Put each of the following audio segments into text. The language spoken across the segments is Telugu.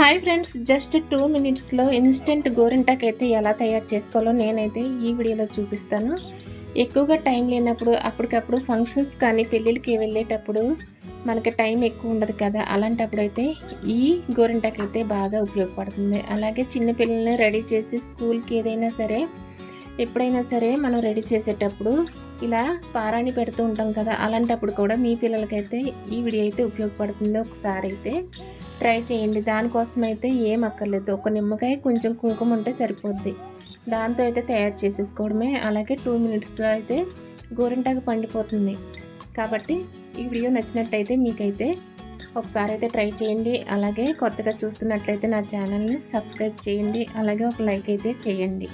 హాయ్ ఫ్రెండ్స్, జస్ట్ 2 మినిట్స్లో ఇన్స్టెంట్ గోరింటాకు ఎలా తయారు చేసుకోవాలో నేనైతే ఈ వీడియోలో చూపిస్తాను. ఎక్కువగా టైం లేనప్పుడు, అప్పటికప్పుడు ఫంక్షన్స్ కానీ పెళ్ళిళ్ళకి వెళ్ళేటప్పుడు మనకి టైం ఎక్కువ ఉండదు కదా, అలాంటప్పుడు అయితే ఈ గోరింటాకు అయితే బాగా ఉపయోగపడుతుంది. అలాగే చిన్నపిల్లల్ని రెడీ చేసి స్కూల్కి ఏదైనా సరే, ఎప్పుడైనా సరే మనం రెడీ చేసేటప్పుడు ఇలా పారాణి పెడుతూ ఉంటాం కదా, అలాంటప్పుడు కూడా మీ పిల్లలకైతే ఈ వీడియో అయితే ఉపయోగపడుతుంది. ఒకసారి అయితే ట్రై చేయండి. దానికోసం అయితే ఏం అక్కర్లేదు, ఒక నిమ్మకాయ కొంచెం కుంకుమ ఉంటే సరిపోద్ది. దాంతో అయితే తయారు చేసేసుకోవడమే. అలాగే 2 మినిట్స్లో అయితే గోరింటాకు పండిపోతుంది. కాబట్టి ఈ వీడియో నచ్చినట్టయితే మీకైతే ఒకసారి అయితే ట్రై చేయండి. అలాగే కొత్తగా చూస్తున్నట్లయితే నా ఛానల్ని సబ్స్క్రైబ్ చేయండి. అలాగే ఒక లైక్ అయితే చేయండి.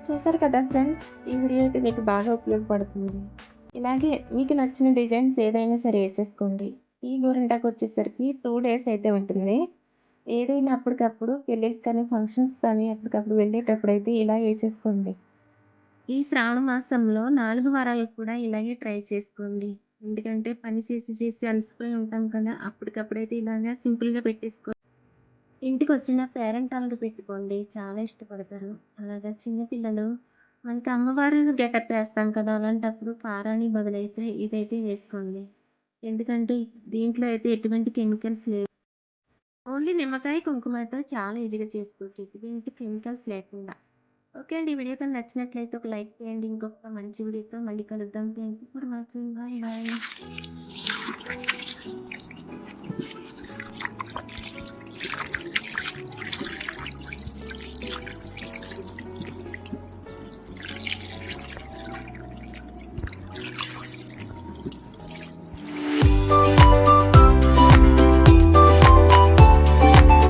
చూసారు కదా ఫ్రెండ్స్, ఈ వీడియో అయితే మీకు బాగా ఉపయోగపడుతుంది. ఇలాగే మీకు నచ్చిన డిజైన్స్ ఏదైనా సరే వేసేసుకోండి. ఈ గోరింటాకు వచ్చేసరికి 2 డేస్ అయితే ఉంటుంది. ఏదైనా అప్పటికప్పుడు పెళ్ళికి కానీ, ఫంక్షన్స్ కానీ అప్పటికప్పుడు వెళ్ళేటప్పుడు అయితే ఇలా వేసేసుకోండి. ఈ శ్రావణ మాసంలో 4 వారాలకు కూడా ఇలాగే ట్రై చేసుకోండి. ఎందుకంటే పని చేసి చేసి అలసిపోయి ఉంటాం కదా, అప్పటికప్పుడైతే ఇలాగా సింపుల్గా పెట్టేసుకో. ఇంటికొచ్చిన పేరెంటాళ్ళకి పెట్టుకోండి, చాలా ఇష్టపడతారు. అలాగా చిన్న పిల్లలు మనకి అమ్మవారు గెటప్ వేస్తాం కదా, అలాంటప్పుడు పారాణి బదులైతే ఇదైతే వేసుకోండి. ఎందుకంటే దీంట్లో అయితే ఎటువంటి కెమికల్స్ లేవు. ఓన్లీ నిమ్మకాయ, కుంకుమతో చాలా ఈజీగా చేసుకోవచ్చు, ఎటువంటి కెమికల్స్ లేకుండా. ఓకే అండి, ఈ వీడియో కానీ నచ్చినట్లయితే ఒక లైక్ చేయండి. ఇంకొక మంచి వీడియోతో మళ్ళీ కలుద్దాం. Thank you for watching. Bye bye.